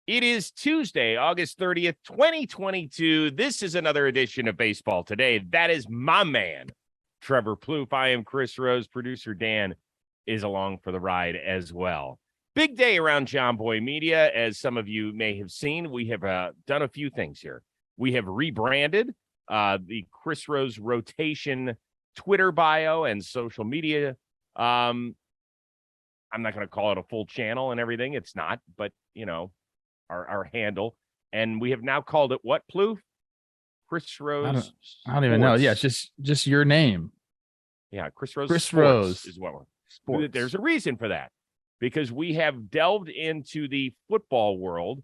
It is Tuesday, August 30th, 2022. This is another edition of Baseball Today. That is my man, Trevor Plouffe. I am Chris Rose. Producer Dan is along for the ride as well. Big day around John Boy Media. As some of you may have seen, we have done a few things here. We have rebranded the Chris Rose Rotation Twitter bio and social media. I'm not going to call it a full channel and everything. It's not, but, you know, our handle, and we have now called it what, Plouffe? Chris Rose. I don't even know. Yeah, it's just your name. Yeah, Chris Rose. Chris Rose is what we're. Sports. There's a reason for that, because we have delved into the football world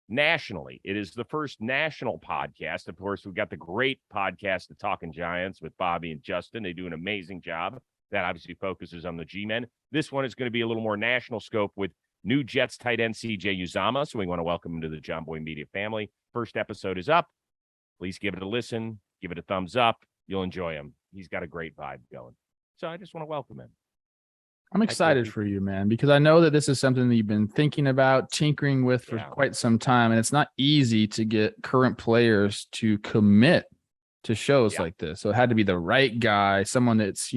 nationally. It is the first national podcast. Of course, we've got the great podcast, The Talking Giants, with Bobby and Justin. They do an amazing job. That obviously focuses on the G-men. This one is going to be a little more national scope with new Jets tight end CJ Uzomah. So we want to welcome him to the John Boy Media family. First episode is up. Please give it a listen. Give it a thumbs up. You'll enjoy him. He's got a great vibe going. So I just want to welcome him. I'm excited for you, man, because I know that this is something that you've been thinking about, tinkering with for quite some time. And it's not easy to get current players to commit to shows like this. So it had to be the right guy, someone that's,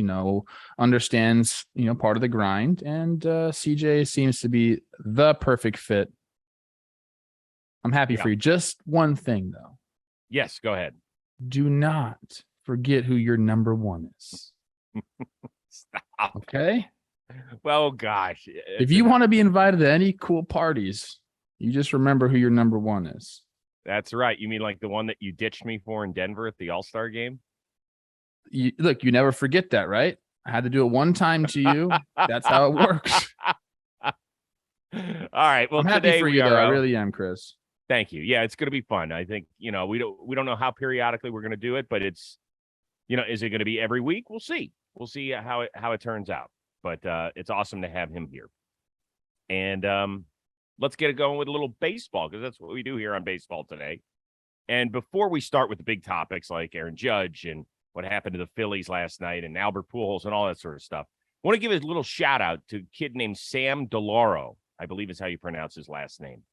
understands, part of the grind. And CJ seems to be the perfect fit. I'm happy for you. Just one thing, though. Yes, go ahead. Do not forget who your number one is. Stop. Okay? Well, gosh. If you want to be invited to any cool parties, you just remember who your number one is. That's right. You mean like the one that you ditched me for in Denver at the All-Star game? You never forget that, right? I had to do it one time to you. That's how it works. All right. Well, I'm happy for you, though. I really am, Chris. Thank you. Yeah, it's going to be fun. I think, we don't know how periodically we're going to do it, but it's, is it going to be every week? We'll see. We'll see how it turns out. But it's awesome to have him here. And let's get it going with a little baseball, because that's what we do here on Baseball Today. And before we start with the big topics like Aaron Judge and what happened to the Phillies last night and Albert Pujols and all that sort of stuff, I want to give a little shout out to a kid named Sam DeLauro, I believe is how you pronounce his last name.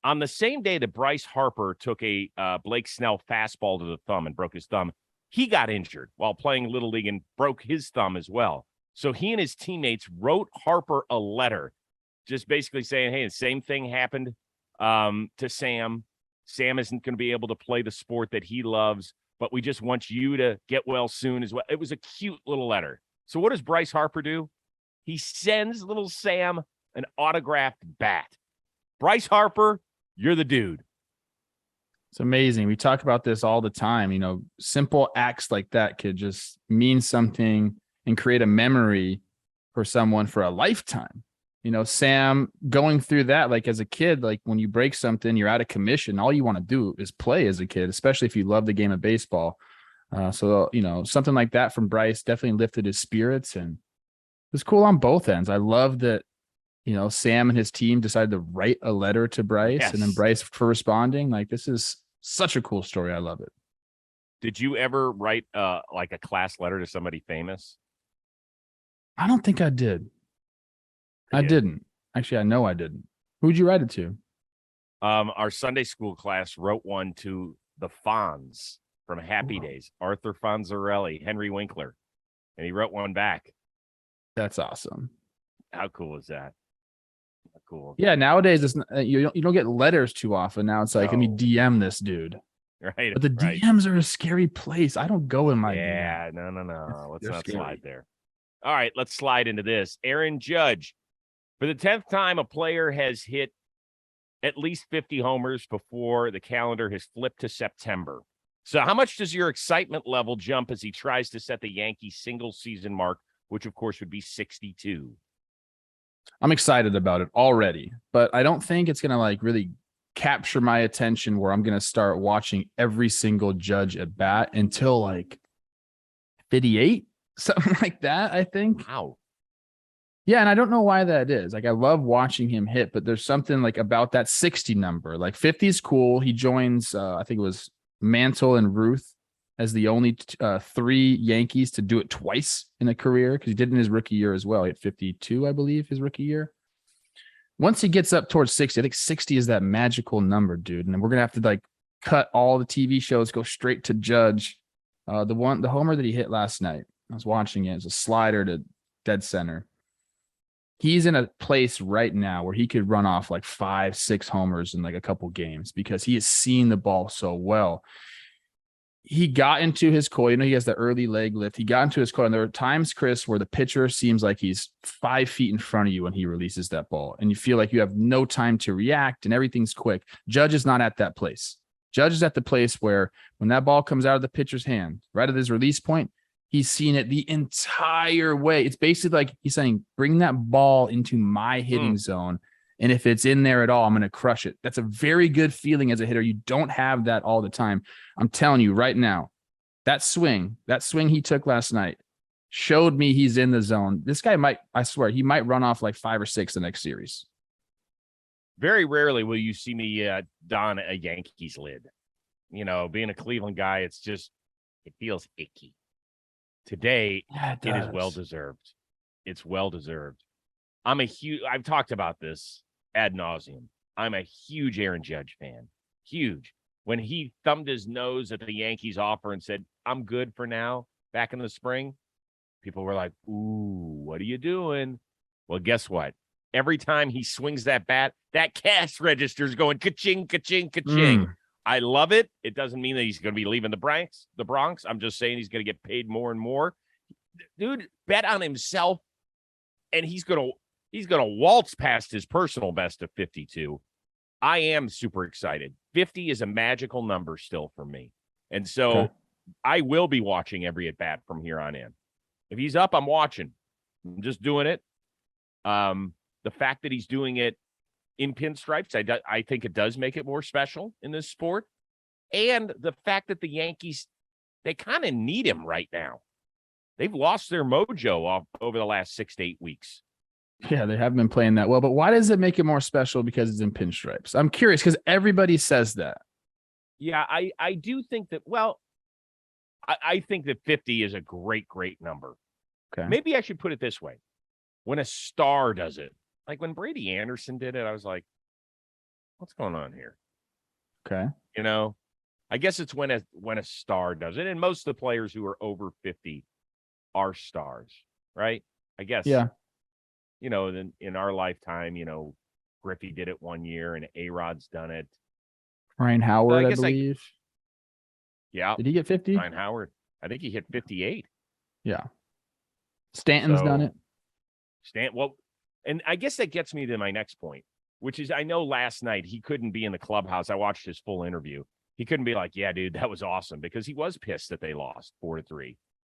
On the same day that Bryce Harper took a Blake Snell fastball to the thumb and broke his thumb, he got injured while playing Little League and broke his thumb as well. So he and his teammates wrote Harper a letter just basically saying, hey, the same thing happened to Sam. Sam isn't going to be able to play the sport that he loves, but we just want you to get well soon as well. It was a cute little letter. So what does Bryce Harper do? He sends little Sam an autographed bat. Bryce Harper, you're the dude. It's amazing. We talk about this all the time. Simple acts like that could just mean something and create a memory for someone for a lifetime. Sam going through that, like as a kid, like when you break something, you're out of commission. All you want to do is play as a kid, especially if you love the game of baseball. So something like that from Bryce definitely lifted his spirits, and it was cool on both ends. I love that, Sam and his team decided to write a letter to Bryce and then Bryce for responding. Like, this is such a cool story. I love it. Did you ever write like a class letter to somebody famous? I don't think I did. I didn't. Actually, I know I didn't. Who'd you write it to? Our Sunday school class wrote one to the Fonz from Happy Days, Arthur Fonzarelli, Henry Winkler, and he wrote one back. That's awesome. How cool is that? How cool. Yeah, nowadays it's you don't get letters too often. Now it's like, let me DM this dude. Right. But the DMs are a scary place. I don't go in my DM. No. Let's not slide there. All right, let's slide into this. Aaron Judge. For the 10th time, a player has hit at least 50 homers before the calendar has flipped to September. So how much does your excitement level jump as he tries to set the Yankees single season mark, which of course would be 62? I'm excited about it already, but I don't think it's going to really capture my attention where I'm going to start watching every single Judge at bat until 58, something like that, I think. Wow. Yeah, and I don't know why that is. I love watching him hit, but there's something about that 60 number. 50 is cool. He joins, I think it was Mantle and Ruth as the only three Yankees to do it twice in a career, because he did in his rookie year as well. He had 52, I believe, his rookie year. once he gets up towards 60, I think 60 is that magical number, dude. And then we're going to have to like cut all the TV shows, go straight to Judge. The homer that he hit last night, I was watching it. It's a slider to dead center. He's in a place right now where he could run off like 5-6 homers in like a couple games because he has seen the ball so well. He got into his coil. You know, he has the early leg lift. He got into his coil. And there are times, Chris, where the pitcher seems like he's 5 feet in front of you when he releases that ball. And you feel like you have no time to react and everything's quick. Judge is not at that place. Judge is at the place where when that ball comes out of the pitcher's hand, right at his release point, he's seen it the entire way. It's basically like he's saying, bring that ball into my hitting zone. And if it's in there at all, I'm going to crush it. That's a very good feeling as a hitter. You don't have that all the time. I'm telling you right now, that swing he took last night showed me he's in the zone. This guy might, I swear, he might run off like 5 or 6 the next series. Very rarely will you see me don a Yankees lid. You know, being a Cleveland guy, it feels icky. Today, it is well-deserved. It's well-deserved. I've talked about this ad nauseum. I'm a huge Aaron Judge fan. Huge. When he thumbed his nose at the Yankees offer and said, I'm good for now, back in the spring, people were like, ooh, what are you doing? Well, guess what? Every time he swings that bat, that cash register is going ka-ching, ka-ching, ka-ching. I love it. It doesn't mean that he's going to be leaving the Bronx. I'm just saying he's going to get paid more and more. Dude, bet on himself, and he's going to waltz past his personal best of 52. I am super excited. 50 is a magical number still for me. And so I will be watching every at-bat from here on in. If he's up, I'm watching. I'm just doing it. The fact that he's doing it in pinstripes, I think it does make it more special in this sport. And the fact that the Yankees, they kind of need him right now. They've lost their mojo off over the last 6 to 8 weeks. Yeah, they haven't been playing that well. But why does it make it more special? Because it's in pinstripes. I'm curious because everybody says that. Yeah, I do think that, I think that 50 is a great, great number. Okay. Maybe I should put it this way. When a star does it, like when Brady Anderson did it, I was like, what's going on here? Okay. You know, I guess it's when a star does it. And most of the players who are over 50 are stars, right? I guess. Yeah. You know, in our lifetime, you know, Griffey did it 1 year and A-Rod's done it. Ryan Howard, I believe. Yeah. Did he get 50? Ryan Howard. I think he hit 58. Yeah. Stanton's done it. And I guess that gets me to my next point, which is I know last night he couldn't be in the clubhouse. I watched his full interview. He couldn't be like, yeah, dude, that was awesome, because he was pissed that they lost 4-3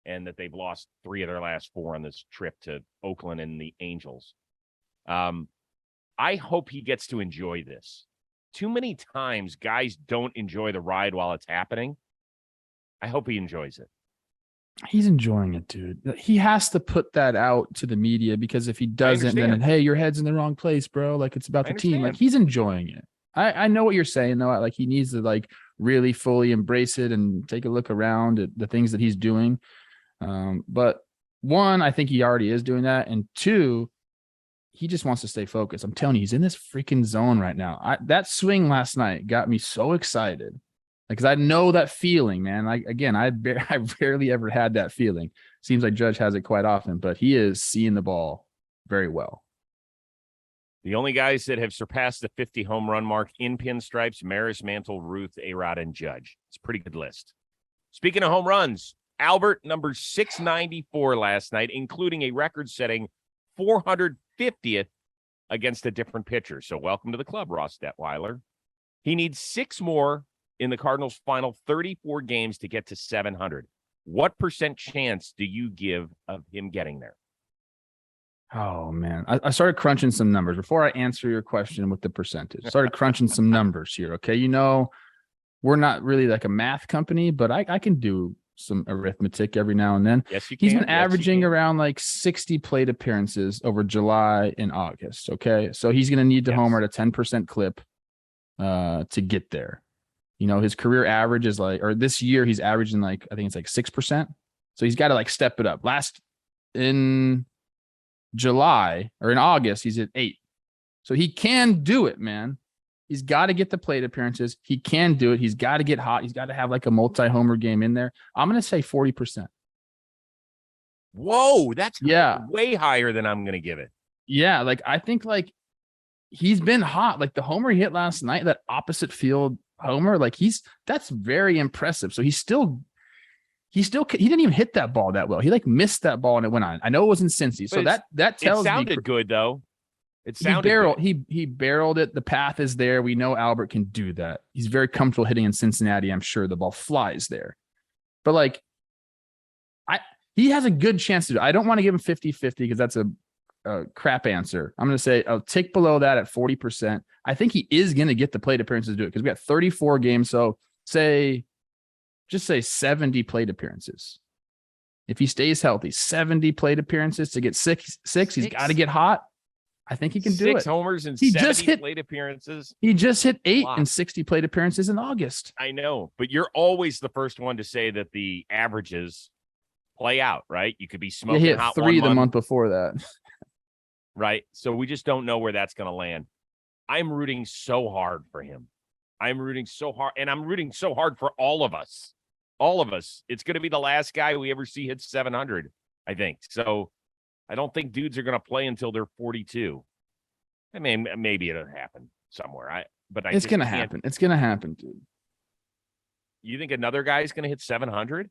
and that they've lost 3 of their last 4 on this trip to Oakland and the Angels. I hope he gets to enjoy this. Too many times guys don't enjoy the ride while it's happening. I hope he enjoys it. He's enjoying it, dude. He has to put that out to the media, because if he doesn't, then, hey, your head's in the wrong place, bro. Like, it's about the team. Like, he's enjoying it. I know what you're saying, though. Like, he needs to, like, really fully embrace it and take a look around at the things that he's doing. But one, I think he already is doing that. And two, he just wants to stay focused. I'm telling you, he's in this freaking zone right now. That swing last night got me so excited. Because I know that feeling, man. I rarely ever had that feeling. Seems like Judge has it quite often, but he is seeing the ball very well. The only guys that have surpassed the 50 home run mark in pinstripes: Maris, Mantle, Ruth, A-Rod, and Judge. It's a pretty good list. Speaking of home runs, Albert, number 694 last night, including a record-setting 450th against a different pitcher. So welcome to the club, Ross Detweiler. He needs 6 more in the Cardinals' final 34 games to get to 700. What % chance do you give of him getting there? Oh, man. I started crunching some numbers before I answer your question with the percentage. Started crunching some numbers here, okay? You know, we're not really like a math company, but I can do some arithmetic every now and then. Yes, you can. He's been averaging around like 60 plate appearances over July and August, okay? So he's going to need to homer at a 10% clip to get there. You know, his career average is like, or this year he's averaging like, I think it's like 6%. So he's got to like step it up. In July or in August, he's at 8. So he can do it, man. He's got to get the plate appearances. He can do it. He's got to get hot. He's got to have like a multi-homer game in there. I'm going to say 40%. Whoa, that's way higher than I'm going to give it. Yeah, like I think like he's been hot. Like the homer he hit last night, that opposite field homer, like that's very impressive. So he didn't even hit that ball that well. He like missed that ball and it went on. I know it was in Cincy. So that tells me it sounded good though. It sounded he barreled it. The path is there. We know Albert can do that. He's very comfortable hitting in Cincinnati. I'm sure the ball flies there. But like he has a good chance to do it. I don't want to give him 50-50 because that's a crap answer. I'm going to say I'll tick below that at 40%. I think he is going to get the plate appearances to do it because we got 34 games. So just say 70 plate appearances. If he stays healthy, 70 plate appearances to get six. He's got to get hot. I think he can do it. 6 homers and 70 plate appearances. He just hit 8 and 60 plate appearances in August. I know, but you're always the first one to say that the averages play out, right? You could be smoking hit hot 3 the month before that. Right. So we just don't know where that's going to land. I'm rooting so hard for him. I'm rooting so hard, and I'm rooting so hard for all of us. All of us. It's going to be the last guy we ever see hit 700, I think. So I don't think dudes are going to play until they're 42. I mean, maybe it'll happen somewhere. It's going to happen. It's going to happen, dude. You think another guy's going to hit 700?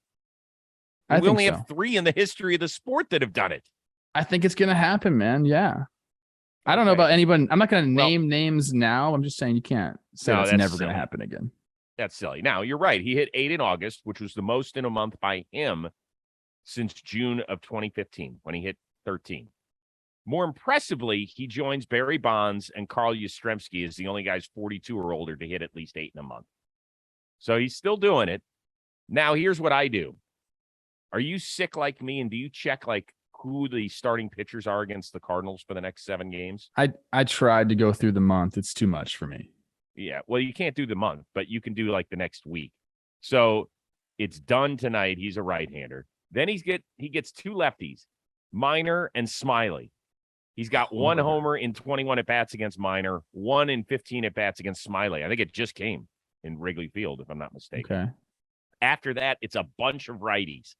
We only have 3 in the history of the sport that have done it. I think it's going to happen, man. Yeah. I don't know about anyone. I'm not going to name names now. I'm just saying you can't say that's never going to happen again. That's silly. Now, you're right. He hit 8 in August, which was the most in a month by him since June of 2015 when he hit 13. More impressively, he joins Barry Bonds and Carl Yastrzemski as the only guys 42 or older to hit at least 8 in a month. So he's still doing it. Now, here's what I do. Are you sick like me, and do you check like who the starting pitchers are against the Cardinals for the next 7 games? I tried to go through the month. It's too much for me. Yeah, well, you can't do the month, but you can do like the next week. So it's done tonight. He's a right-hander. Then he gets 2 lefties, Minor and Smiley. He's got 1 homer in 21 at-bats against Minor, 1 in 15 at-bats against Smiley. I think it just came in Wrigley Field, if I'm not mistaken. Okay. After that, it's a bunch of righties.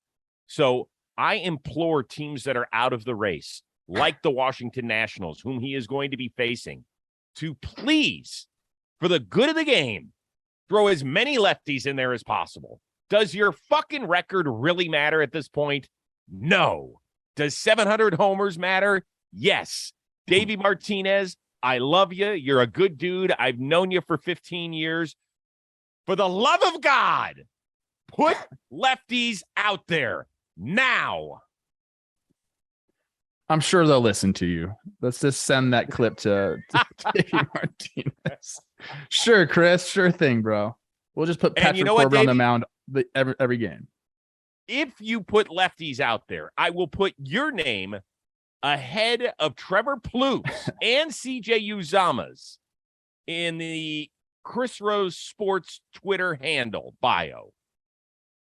So I implore teams that are out of the race, like the Washington Nationals, whom he is going to be facing, to please, for the good of the game, throw as many lefties in there as possible. Does your fucking record really matter at this point? No. Does 700 homers matter? Yes. Davey Martinez, I love you. You're a good dude. I've known you for 15 years. For the love of God, put lefties out there now. I'm sure they'll listen to you. Let's just send that clip to Davey Martinez. Sure, Chris. Sure thing, bro. We'll just put Patrick Corbin on the mound every game. If you put lefties out there, I will put your name ahead of Trevor Plouffe and CJ Uzama's in the Chris Rose Sports Twitter handle bio.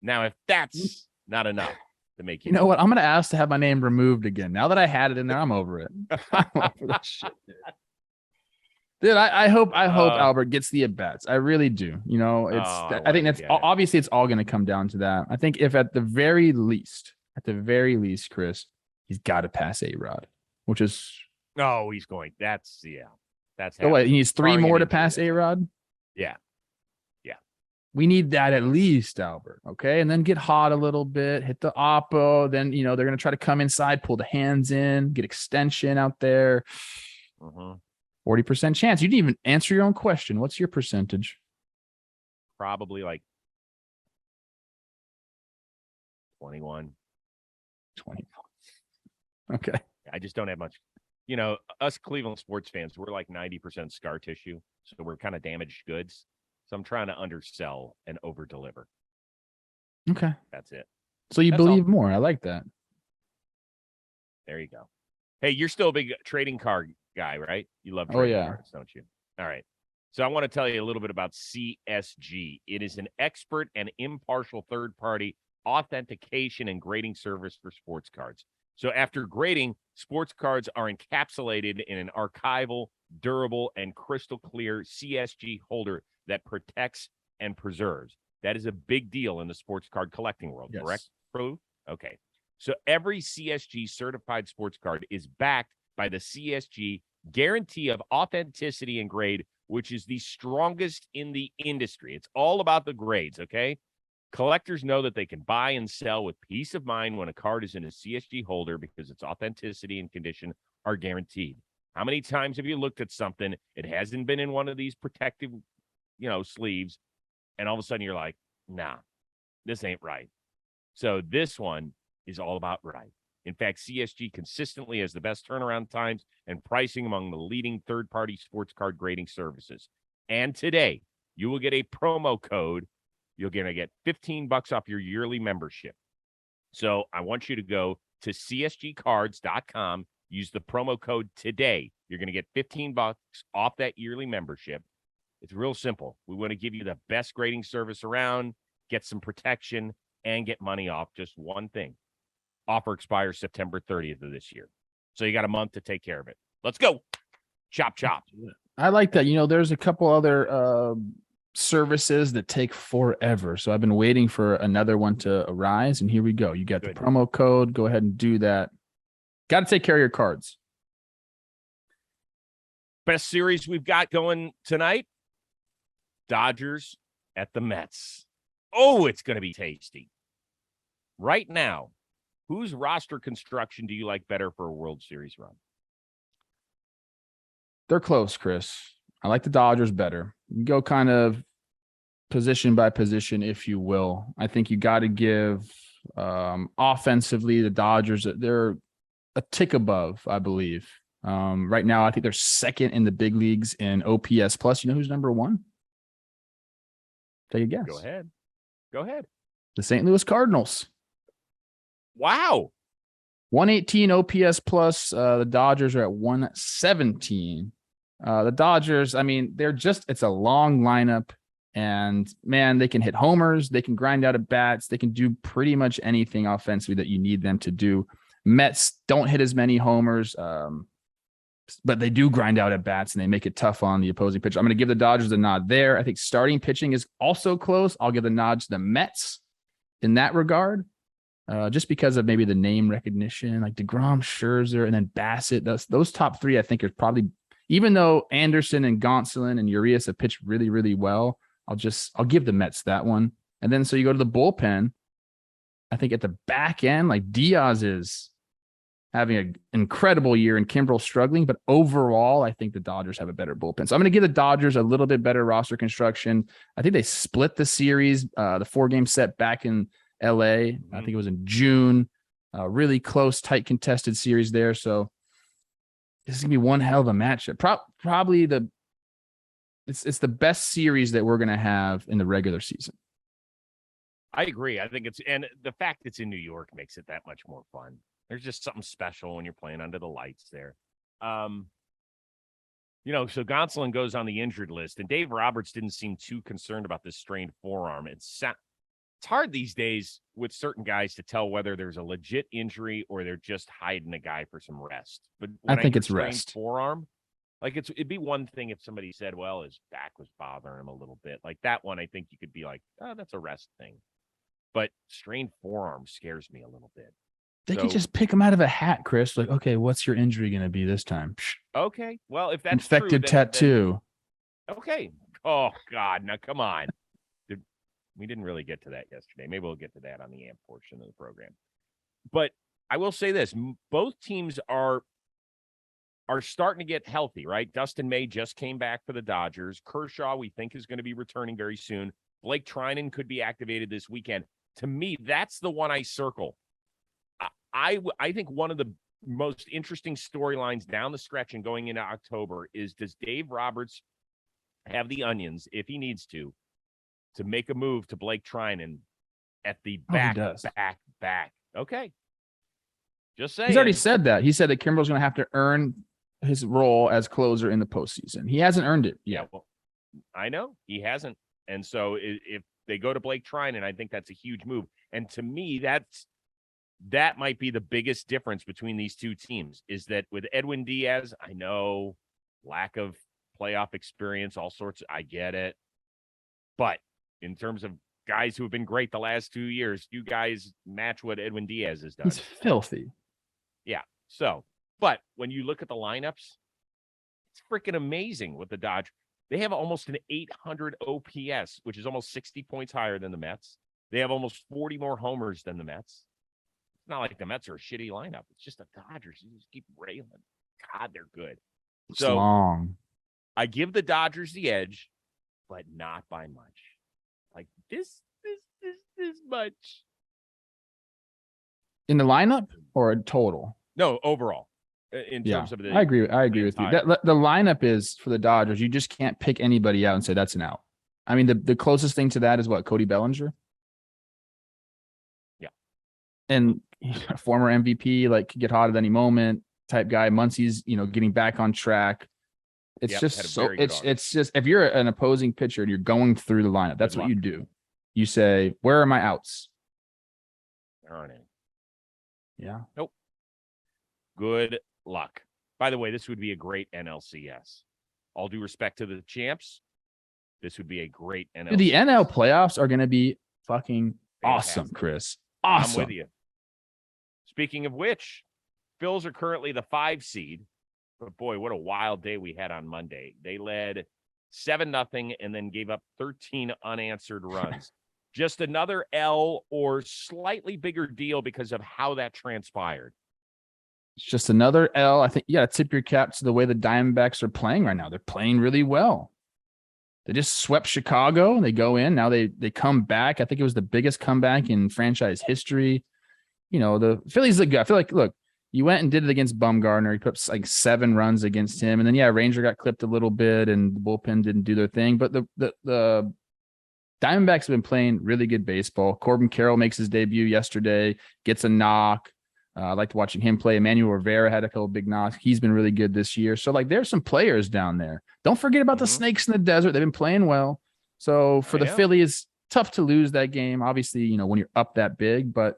Now, if that's not enough to make you know what? I'm going to ask to have my name removed again. Now that I had it in there, I'm over it. I'm over that shit, dude. I hope Albert gets the at-bats. I really do. You know, I think that's obviously it's all going to come down to that. I think if at the very least, Chris, he's got to pass A-Rod, which is he's going. That's he needs 3 more to pass A-Rod. Yeah. We need that at least, Albert. Okay. And then get hot a little bit, hit the oppo. Then, they're going to try to come inside, pull the hands in, get extension out there. 40% chance. You didn't even answer your own question. What's your percentage? Probably like 21. 20. Okay. I just don't have much. Us Cleveland sports fans, we're like 90% scar tissue. So we're kind of damaged goods. So I'm trying to undersell and over-deliver. Okay. That's it. So you believe more. I like that. There you go. Hey, you're still a big trading card guy, right? You love trading cards, don't you? All right. So I want to tell you a little bit about CSG. It is an expert and impartial third-party authentication and grading service for sports cards. So after grading, sports cards are encapsulated in an archival durable, and crystal clear CSG holder that protects and preserves. That is a big deal in the sports card collecting world, Yes. correct, Proof? Okay. So every CSG certified sports card is backed by the CSG guarantee of authenticity and grade, which is the strongest in the industry. It's all about the grades, okay? Collectors know that they can buy and sell with peace of mind when a card is in a CSG holder because its authenticity and condition are guaranteed. How many times have you looked at something, it hasn't been in one of these protective, sleeves, and all of a sudden you're like, nah, this ain't right. So this one is all about right. In fact, CSG consistently has the best turnaround times and pricing among the leading third-party sports card grading services. And today, you will get a promo code. You're going to get $15 off your yearly membership. So I want you to go to csgcards.com, use the promo code today. You're going to get $15 off that yearly membership. It's real simple. We want to give you the best grading service around, get some protection, and get money off. Just one thing. Offer expires September 30th of this year. So you got a month to take care of it. Let's go. Chop, chop. I like that. There's a couple other services that take forever. So I've been waiting for another one to arise, and here we go. You got the promo code. Go ahead and do that. Got to take care of your cards. Best series we've got going tonight, Dodgers at the Mets. Oh, it's going to be tasty. Right now, whose roster construction do you like better for a World Series run? They're close, Chris. I like the Dodgers better. You go kind of position by position, if you will. I think you got to give offensively the Dodgers, they're a tick above, I believe. Right now, I think they're second in the big leagues in OPS plus. You know who's number one? Take a guess. Go ahead. The St. Louis Cardinals. Wow. 118 OPS plus. The Dodgers are at 117. The Dodgers, it's a long lineup, and man, they can hit homers. They can grind out at bats. They can do pretty much anything offensively that you need them to do. Mets don't hit as many homers, but they do grind out at bats, and they make it tough on the opposing pitcher. I'm going to give the Dodgers a nod there. I think starting pitching is also close. I'll give the nod to the Mets in that regard. Just because of maybe the name recognition, like DeGrom, Scherzer, and then Bassett. Those top three, I think, are probably, even though Anderson and Gonsolin and Urias have pitched really, really well, I'll give the Mets that one. And then so you go to the bullpen. I think at the back end, like Diaz is having an incredible year and Kimbrel's struggling, but overall, I think the Dodgers have a better bullpen. So I'm going to give the Dodgers a little bit better roster construction. I think they split the series, the 4-game set back in LA. I think it was in June. Really close, tight, contested series there. So this is gonna be one hell of a matchup. Probably it's the best series that we're gonna have in the regular season. I agree. I think and the fact it's in New York makes it that much more fun. There's just something special when you're playing under the lights there. So Gonsolin goes on the injured list, and Dave Roberts didn't seem too concerned about this strained forearm. It's hard these days with certain guys to tell whether there's a legit injury or they're just hiding a guy for some rest. But I think it's rest. Forearm, like it'd be one thing if somebody said, well, his back was bothering him a little bit. Like that one, I think you could be like, oh, that's a rest thing. But strained forearm scares me a little bit. They could just pick him out of a hat, Chris. Like, okay, what's your injury going to be this time? Okay, well, if that's infected true, tattoo. Then, okay. Oh God, now come on. We didn't really get to that yesterday. Maybe we'll get to that on the AMP portion of the program. But I will say this: both teams are starting to get healthy, right? Dustin May just came back for the Dodgers. Kershaw, we think, is going to be returning very soon. Blake Trinan could be activated this weekend. To me, that's the one I circle. I think one of the most interesting storylines down the stretch and going into October is, does Dave Roberts have the onions, if he needs to make a move to Blake Trinan at the back. Okay. Just saying. He's already said that. He said that Kimbrel's going to have to earn his role as closer in the postseason. He hasn't earned it yet. Yeah, well, I know he hasn't. And so if they go to Blake Trinan, I think that's a huge move. And to me, that might be the biggest difference between these two teams, is that with Edwin Diaz, I know lack of playoff experience, all sorts. I get it. But in terms of guys who have been great the last 2 years, you guys match what Edwin Diaz has done. He's filthy. Yeah. So, but when you look at the lineups, it's freaking amazing with the Dodgers. They have almost an 800 OPS, which is almost 60 points higher than the Mets. They have almost 40 more homers than the Mets. It's not like the Mets are a shitty lineup. It's just the Dodgers. You just keep railing. God, they're good. It's So long. I give the Dodgers the edge, but not by much. Like this much. In the lineup or a total? No, overall. In terms of the I agree with you. The lineup is for the Dodgers. You just can't pick anybody out and say that's an out. I mean, the closest thing to that is what, Cody Bellinger? Yeah. And a former MVP, like could get hot at any moment type guy. Muncie's, getting back on track. It's it's just, if you're an opposing pitcher and you're going through the lineup, that's what you do. You say, where are my outs? There aren't any. Yeah. Nope. Good luck. By the way, this would be a great NLCS. All due respect to the champs, this would be a great NLCS. Dude, the NL playoffs are going to be fucking awesome, Chris. Awesome. I'm with you. Speaking of which, Phils are currently the 5 seed. But boy, what a wild day we had on Monday. They led 7-0 and then gave up 13 unanswered runs. Just another L or slightly bigger deal because of how that transpired. It's just another L. I think you got to tip your cap to the way the Diamondbacks are playing right now. They're playing really well. They just swept Chicago. They go in. Now they come back. I think it was the biggest comeback in franchise history. The Phillies look good. I feel like, look, you went and did it against Bumgarner. He put up like 7 runs against him. And then, Ranger got clipped a little bit and the bullpen didn't do their thing. But the Diamondbacks have been playing really good baseball. Corbin Carroll makes his debut yesterday, gets a knock. I liked watching him play. Emmanuel Rivera had a couple big knocks. He's been really good this year. So, there's some players down there. Don't forget about the Snakes in the Desert. They've been playing well. So, for the Phillies, tough to lose that game. Obviously, when you're up that big. But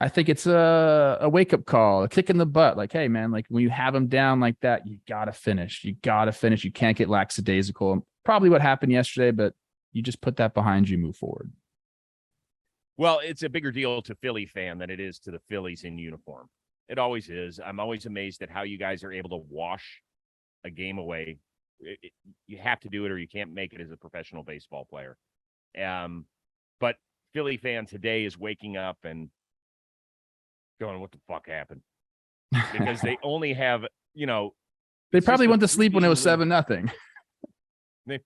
I think it's a wake-up call, a kick in the butt. Like, hey, man, when you have them down like that, you got to finish. You got to finish. You can't get lackadaisical. Probably what happened yesterday, but you just put that behind you, move forward. Well, it's a bigger deal to Philly fan than it is to the Phillies in uniform. It always is. I'm always amazed at how you guys are able to wash a game away. You have to do it or you can't make it as a professional baseball player. But Philly fan today is waking up and going, what the fuck happened? Because they only have, they probably went to sleep when it was 7-0. And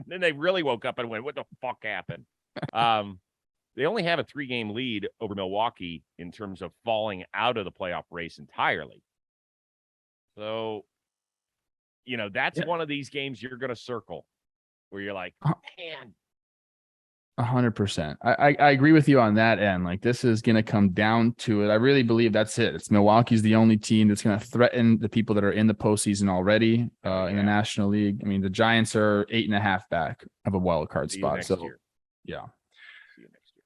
then they really woke up and went, what the fuck happened? They only have a 3-game lead over Milwaukee in terms of falling out of the playoff race entirely. So, that's one of these games you're going to circle where you're like, man. 100%. I agree with you on that end. This is going to come down to it. I really believe that's it. It's Milwaukee's the only team that's going to threaten the people that are in the postseason already in the National League. I mean, the Giants are 8.5 back of a wild card spot. So, yeah.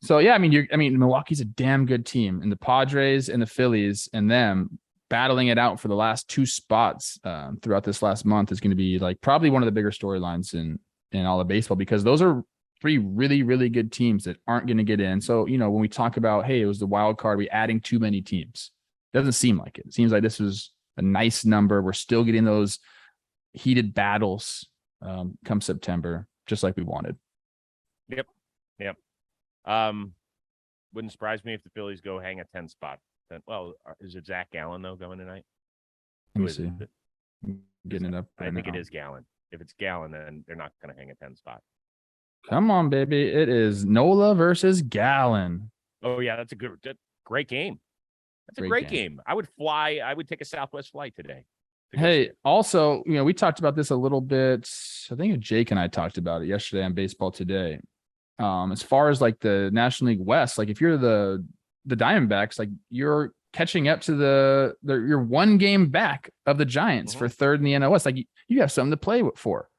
So, I mean, Milwaukee's a damn good team, and the Padres and the Phillies and them battling it out for the last 2 spots throughout this last month is going to be probably one of the bigger storylines in all of baseball, because those are 3 really, really good teams that aren't going to get in. So, when we talk about, hey, it was the wild card, we adding too many teams. Doesn't seem like it. It seems like this was a nice number. We're still getting those heated battles come September, just like we wanted. Yep. Wouldn't surprise me if the Phillies go hang a 10 spot. Well, is it Zach Gallen though going tonight? Let me see. Getting it up. I think it is Gallen. If it's Gallen, then they're not going to hang a 10 spot. Come on, baby. It is Nola versus Gallen. Oh yeah, that's a great game. That's a great game. I would take a Southwest flight today. Hey, also, we talked about this a little bit. I think Jake and I talked about it yesterday on Baseball Today. As far as the National League West, if you're the Diamondbacks, you're catching up to you're 1 game back of the Giants for 3rd in the NL West. You have something to play for.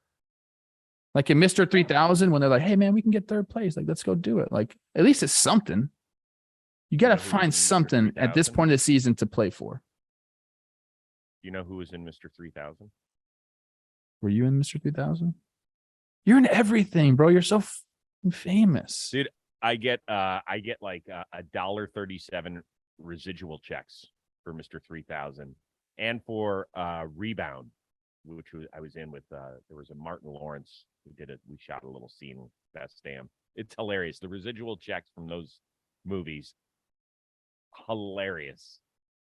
In Mr. 3000, when they're like, hey man, we can get 3rd place. Let's go do it. At least it's something. You got to find something at this point of the season to play for. You know who was in Mr. 3000? Were you in Mr. 3000? You're in everything, bro. You're so famous. Dude, I get like $1.37 residual checks for Mr. 3000 and for Rebound, which I was in with there was a Martin Lawrence who did it. We shot a little scene with Best Damn. It's hilarious. The residual checks from those movies, hilarious.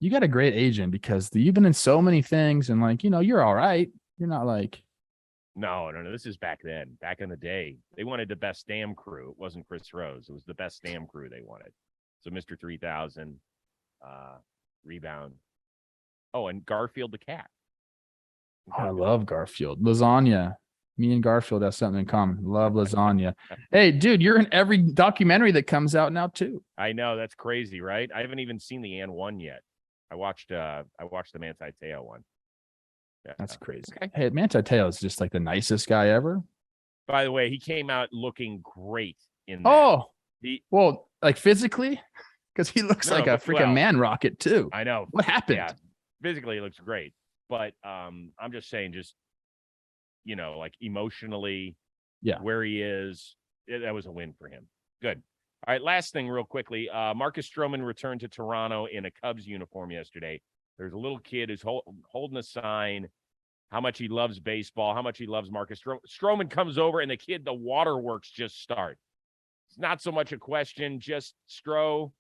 You got a great agent because you've been in so many things and like, you're all right. You're not like. No. This is back then. Back in the day, they wanted the Best Damn crew. It wasn't Chris Rose. It was the Best Damn crew they wanted. So Mr. 3000, Rebound. Oh, and Garfield the cat. Oh, I love Garfield. Lasagna. Me and Garfield have something in common. Love lasagna. Hey, dude, you're in every documentary that comes out now too. I know, that's crazy, right? I haven't even seen the Ann one yet. I watched the Manti Te'o one. Yeah. That's crazy. Okay. Hey, Manti Te'o is just like the nicest guy ever. By the way, he came out looking great in that. Oh, well, like physically, because he looks like a freaking man rocket too. I know. What happened? Yeah, physically, it looks great, but I'm just saying, just like emotionally, where he is, that was a win for him. Good. All right, last thing, real quickly. Marcus Stroman returned to Toronto in a Cubs uniform yesterday. There's a little kid who's holding a sign, how much he loves baseball, how much he loves Marcus Stroman. Stroman comes over, and the waterworks just start. It's not so much a question, just Stro,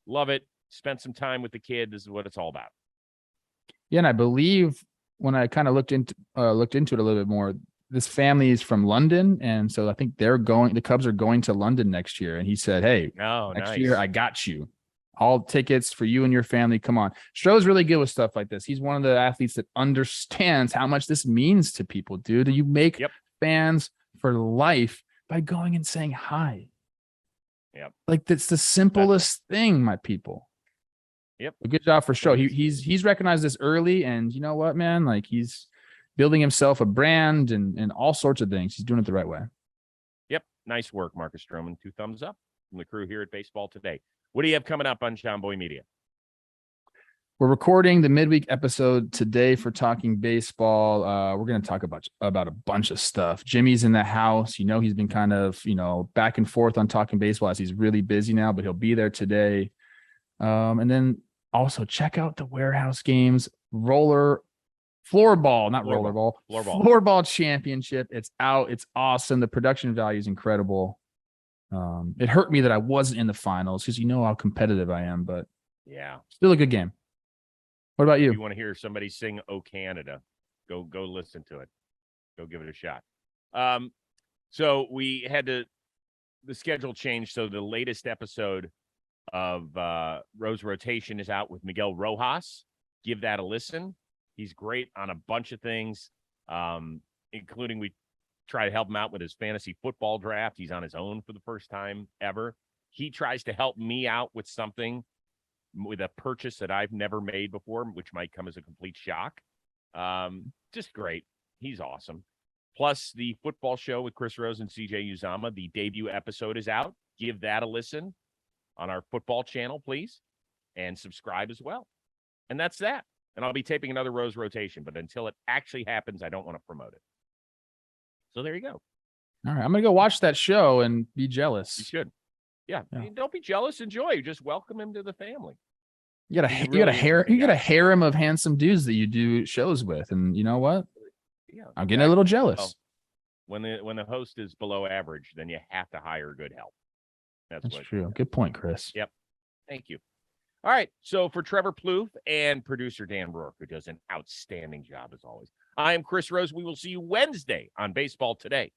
love it. Spent some time with the kid. This is what it's all about. Yeah, and I believe when I kind of looked into it a little bit more, this family is from London, and so I think the Cubs are going to London next year. And he said, "Hey, next year I got you. All tickets for you and your family. Come on." Stroh's really good with stuff like this. He's one of the athletes that understands how much this means to people, dude. You make fans for life by going and saying hi. Yep. Like that's the simplest thing, my people. Yep. Good job for Stroh. He's recognized this early, and you know what, man? Like he's building himself a brand and all sorts of things. He's doing it the right way. Yep. Nice work, Marcus Stroman. 2 thumbs up from the crew here at Baseball Today. What do you have coming up on John Boy Media? We're recording the midweek episode today for Talking Baseball. We're going to talk about a bunch of stuff. Jimmy's in the house. He's been kind of, back and forth on Talking Baseball as he's really busy now, but he'll be there today. And then also check out the Warehouse Games Floorball Championship. It's out. It's awesome. The production value is incredible. It hurt me that I wasn't in the finals because how competitive I am, but yeah, still a good game. What about you? If you want to hear somebody sing "Oh Canada," go listen to it. Go give it a shot. So we had the schedule changed. So the latest episode of Rose Rotation is out with Miguel Rojas. Give that a listen. He's great on a bunch of things, including we try to help him out with his fantasy football draft. He's on his own for the first time ever. He tries to help me out with something, with a purchase that I've never made before, which might come as a complete shock. Just great. He's awesome. Plus the football show with Chris Rose and CJ Uzama. The debut episode is out. Give that a listen on our football channel, please, and subscribe as well. And that's that. And I'll be taping another Rose Rotation, but until it actually happens, I don't want to promote it. So there you go. All right. I'm going to go watch that show and be jealous. You should. Yeah. Don't be jealous. Enjoy. Just welcome him to the family. You got a harem of handsome dudes that you do shows with. And you know what? Yeah. I'm getting a little jealous. Well, when the host is below average, then you have to hire good help. That's true. Good point, Chris. Yep. Thank you. All right. So for Trevor Plouffe and producer Dan Rourke, who does an outstanding job as always, I am Chris Rose. We will see you Wednesday on Baseball Today.